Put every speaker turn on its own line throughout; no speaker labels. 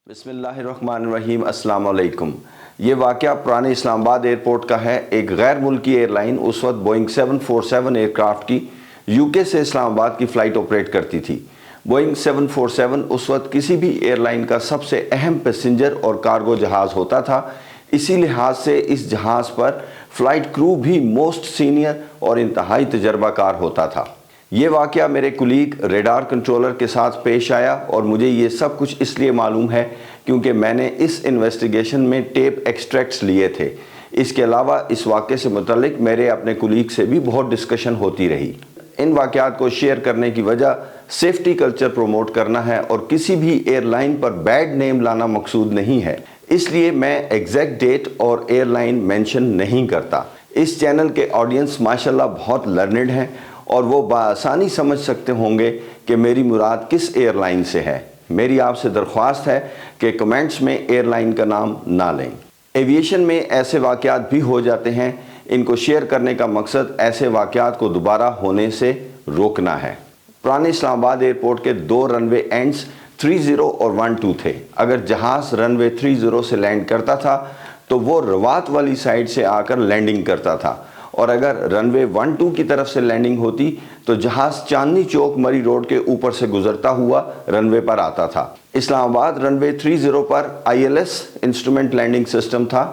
बिस्मिल्लाहिर्रहमानिर्रहीम। अस्सलाम वालेकुम। ये वाक़या पुराने इस्लामाबाद एयरपोर्ट का है। एक गैर मुल्की एयरलाइन उस वक्त बोइंग 747 एयरक्राफ्ट की यूके से इस्लामाबाद की फ़्लाइट ऑपरेट करती थी। बोइंग 747 उस वक्त किसी भी एयरलाइन का सबसे अहम पैसेंजर और कार्गो जहाज़ होता था। इसी लिहाज से इस जहाज़ पर फ़्लाइट क्रू भी मोस्ट सीनियर और इंतहाई तजर्बाकार होता था। ये वाक़या मेरे कुलीग रेडार कंट्रोलर के साथ पेश आया और मुझे ये सब कुछ इसलिए मालूम है क्योंकि मैंने इस इन्वेस्टिगेशन में टेप एक्सट्रैक्ट्स लिए थे। इसके अलावा इस वाक़े से मुतल्लिक मेरे अपने कुलीग से भी बहुत डिस्कशन होती रही। इन वाक़यात को शेयर करने की वजह सेफ्टी कल्चर प्रमोट करना है और किसी भी एयरलाइन पर बैड नेम लाना मकसूद नहीं है, इसलिए मैं एग्जैक्ट डेट और एयरलाइन मेंशन नहीं करता। इस चैनल के ऑडियंस माशाल्लाह बहुत लर्निड हैं और वो बआसानी समझ सकते होंगे कि मेरी मुराद किस एयरलाइन से है। मेरी आपसे दरख्वास्त है कि कमेंट्स में एयरलाइन का नाम ना लें। एविएशन में ऐसे वाक़यात भी हो जाते हैं, इनको शेयर करने का मकसद ऐसे वाक़यात को दोबारा होने से रोकना है। पुराने इस्लामाबाद एयरपोर्ट के दो रनवे एंड्स 30 और 12 थे। अगर जहाज़ रनवे 30 से लैंड करता था तो वो रवात वाली साइड से आकर लैंडिंग करता था, और अगर रनवे 12 की तरफ से लैंडिंग होती तो जहाज़ चांदनी चौक मरी रोड के ऊपर से गुजरता हुआ रनवे पर आता था। इस्लामाबाद रनवे 30 पर ILS इंस्ट्रूमेंट लैंडिंग सिस्टम था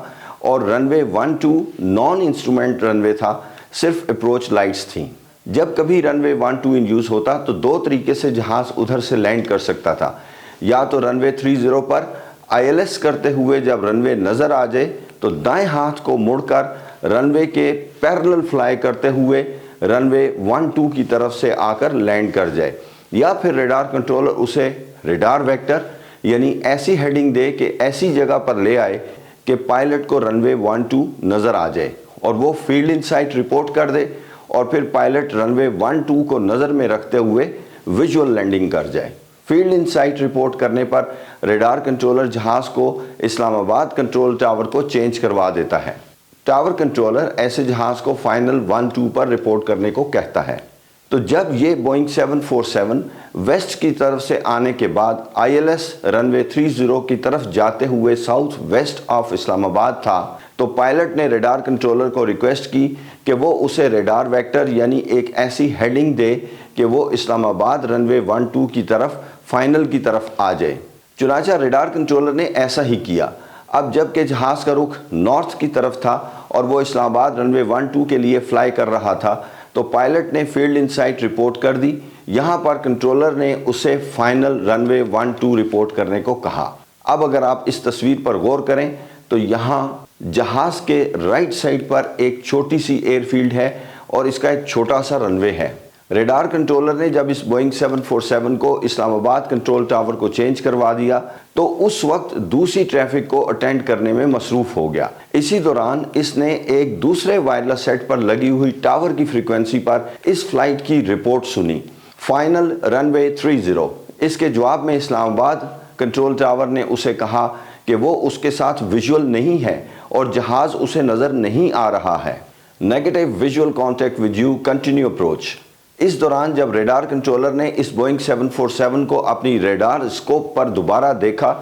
और रनवे 12 नॉन इंस्ट्रूमेंट रनवे था, सिर्फ अप्रोच लाइट्स थीं। जब कभी रनवे 12 इन यूज़ होता तो दो तरीके से जहाज़ उधर से लैंड कर सकता था। या तो रनवे 30 पर ILS करते हुए जब रनवे नज़र आ जाए तो दाएं हाथ को मुड़कर रनवे के पैरेलल फ्लाई करते हुए रनवे 12 की तरफ से आकर लैंड कर जाए, या फिर रेडार कंट्रोलर उसे रेडार वेक्टर यानी ऐसी हेडिंग दे कि ऐसी जगह पर ले आए कि पायलट को रनवे 12 नज़र आ जाए और वो फील्ड इनसाइट रिपोर्ट कर दे और फिर पायलट रनवे 12 को नज़र में रखते हुए विजुअल लैंडिंग कर जाए। फील्ड इनसाइट रिपोर्ट करने पर रेडार कंट्रोलर जहाज़ को इस्लामाबाद कंट्रोल टावर को चेंज करवा देता है। टावर कंट्रोलर ऐसे जहाज़ को फाइनल 1-2 पर रिपोर्ट करने को कहता है। तो जब ये बोइंग 747 वेस्ट की तरफ से आने के बाद ILS रनवे 30 की तरफ जाते हुए साउथ वेस्ट ऑफ इस्लामाबाद था, तो पायलट ने रेडार कंट्रोलर को रिक्वेस्ट की कि वो उसे रेडार वेक्टर यानी एक ऐसी हेडिंग दे कि वो इस्लामाबाद रनवे 12 की तरफ फाइनल की तरफ आ जाए। चुनांचे रेडार कंट्रोलर ने ऐसा ही किया। अब जबकि जहाज़ का रुख नॉर्थ की तरफ था और वो इस्लामाबाद रनवे 12 के लिए फ्लाई कर रहा था, तो पायलट ने फील्ड इनसाइट रिपोर्ट कर दी। यहाँ पर कंट्रोलर ने उसे फाइनल रनवे 12 रिपोर्ट करने को कहा। अब अगर आप इस तस्वीर पर गौर करें तो यहाँ जहाज़ के राइट साइड पर एक छोटी सी एयरफील्ड है और इसका एक छोटा सा रनवे है। रेडार कंट्रोलर ने जब इस बोइंग 747 को इस्लामाबाद कंट्रोल टावर को चेंज करवा दिया तो उस वक्त दूसरी ट्रैफिक को अटेंड करने में मसरूफ़ हो गया। इसी दौरान इसने एक दूसरे वायरलेस सेट पर लगी हुई टावर की फ्रीक्वेंसी पर इस फ्लाइट की रिपोर्ट सुनी, फाइनल रनवे 30। इसके जवाब में इस्लामाबाद कंट्रोल टावर ने उसे कहा कि वो उसके साथ विजुअल नहीं है और जहाज़ उसे नज़र नहीं आ रहा है। Negative visual contact with you, continue approach. इस दौरान जब रेडार कंट्रोलर ने इस बोइंग 747 को अपनी रेडार स्कोप पर दोबारा देखा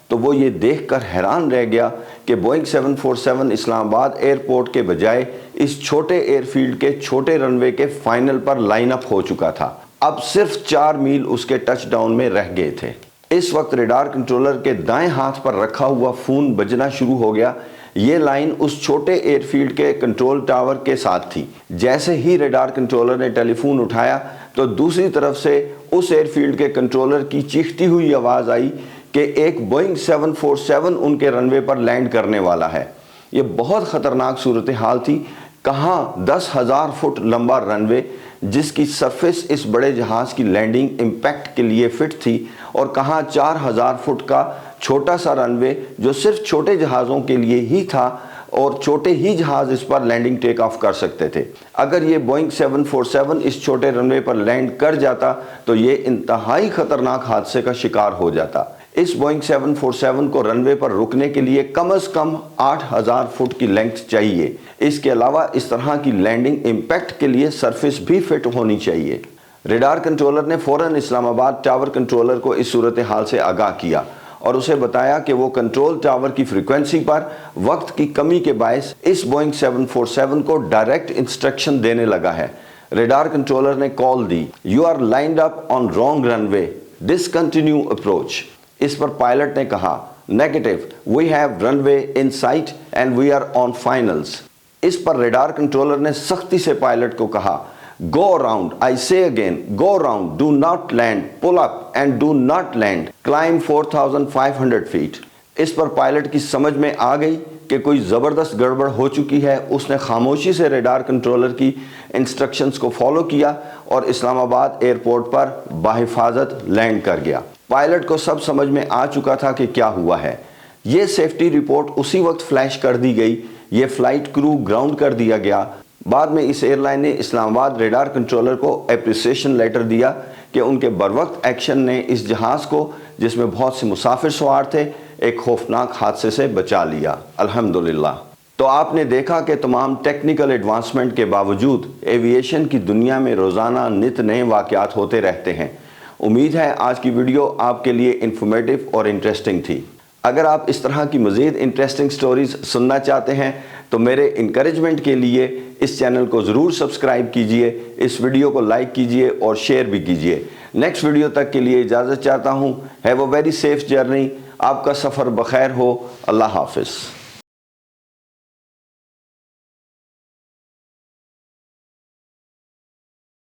तो वो ये देखकर हैरान रह गया कि बोइंग 747 इस्लामाबाद एयरपोर्ट के बजाय इस छोटे एयरफील्ड के छोटे रनवे के फाइनल पर लाइन अप हो चुका था। अब सिर्फ 4 मील उसके टच डाउन में रह गए थे। इस वक्त रेडार कंट्रोलर के दाएं हाथ पर रखा हुआ फ़ोन बजना शुरू हो गया। ये लाइन उस छोटे एयरफील्ड के कंट्रोल टावर के साथ थी। जैसे ही रेडार कंट्रोलर ने टेलीफोन उठाया तो दूसरी तरफ से उस एयरफील्ड के कंट्रोलर की चीखती हुई आवाज़ आई कि एक बोइंग 747 उनके रनवे पर लैंड करने वाला है। ये बहुत ख़तरनाक सूरत हाल थी। कहाँ 10,000 फुट लंबा रनवे जिसकी सरफेस इस बड़े जहाज़ की लैंडिंग इम्पैक्ट के लिए फ़िट थी, और कहाँ 4,000 फुट का छोटा सा रनवे जो सिर्फ छोटे जहाज़ों के लिए ही था और छोटे ही जहाज़ इस पर लैंडिंग टेक ऑफ कर सकते थे। अगर ये बोइंग 747 इस छोटे रनवे पर लैंड कर जाता तो ये इंतहाई ख़तरनाक हादसे का शिकार हो जाता। इस बोइंग 747 को रनवे पर रुकने के लिए कम से कम 8,000 फुट की लेंथ चाहिए। इसके अलावा इस तरह की लैंडिंग इम्पैक्ट के लिए सरफेस भी फिट होनी चाहिए। रेडार कंट्रोलर ने फ़ौरन इस्लामाबाद टावर कंट्रोलर को इस सूरत हाल से आगाह किया اور اسے بتایا کہ وہ کنٹرول ٹاور کی فریکوینسی پر وقت کی کمی کے باعث اس بوئنگ 747 کو ڈائریکٹ انسٹرکشن دینے لگا ہے۔ ریڈار کنٹرولر نے کال دی، "you are lined up on wrong runway, discontinue approach". اس پر پائلٹ نے کہا، "negative, we have runway in sight and we are on finals". اس پر ریڈار کنٹرولر نے سختی سے پائلٹ کو کہا، "Go around, I say again, go around, do not land, pull up and do not land, climb 4,500 feet"۔ اس پر pilot کی سمجھ میں آ گئی کہ کوئی زبردست گڑبڑ ہو چکی ہے۔ اس نے خاموشی سے ریڈار کنٹرولر کی انسٹرکشنز کو فالو کیا اور اسلام آباد ایئرپورٹ پر بحفاظت لینڈ کر گیا۔ پائلٹ کو سب سمجھ میں آ چکا تھا کہ کیا ہوا ہے۔ یہ سیفٹی رپورٹ اسی وقت فلیش کر دی گئی، یہ فلائٹ کرو گراؤنڈ کر دیا گیا۔ بعد میں اس ایئر لائن نے اسلام آباد ریڈار کنٹرولر کو اپریسیشن لیٹر دیا کہ ان کے بروقت ایکشن نے اس جہاز کو، جس میں بہت سے مسافر سوار تھے، ایک خوفناک حادثے سے بچا لیا، الحمدللہ۔ تو آپ نے دیکھا کہ تمام ٹیکنیکل ایڈوانسمنٹ کے باوجود ایویشن کی دنیا میں روزانہ نت نئے واقعات ہوتے رہتے ہیں۔ امید ہے آج کی ویڈیو آپ کے لیے انفارمیٹو اور انٹرسٹنگ تھی۔ اگر آپ اس طرح کی مزید انٹرسٹنگ سٹوریز سننا چاہتے ہیں تو میرے انکریجمنٹ کے لیے اس چینل کو ضرور سبسکرائب کیجئے، اس ویڈیو کو لائک کیجئے اور شیئر بھی کیجئے۔ نیکسٹ ویڈیو تک کے لیے اجازت چاہتا ہوں۔ Have a very safe journey. آپ کا سفر بخیر ہو۔ اللہ حافظ۔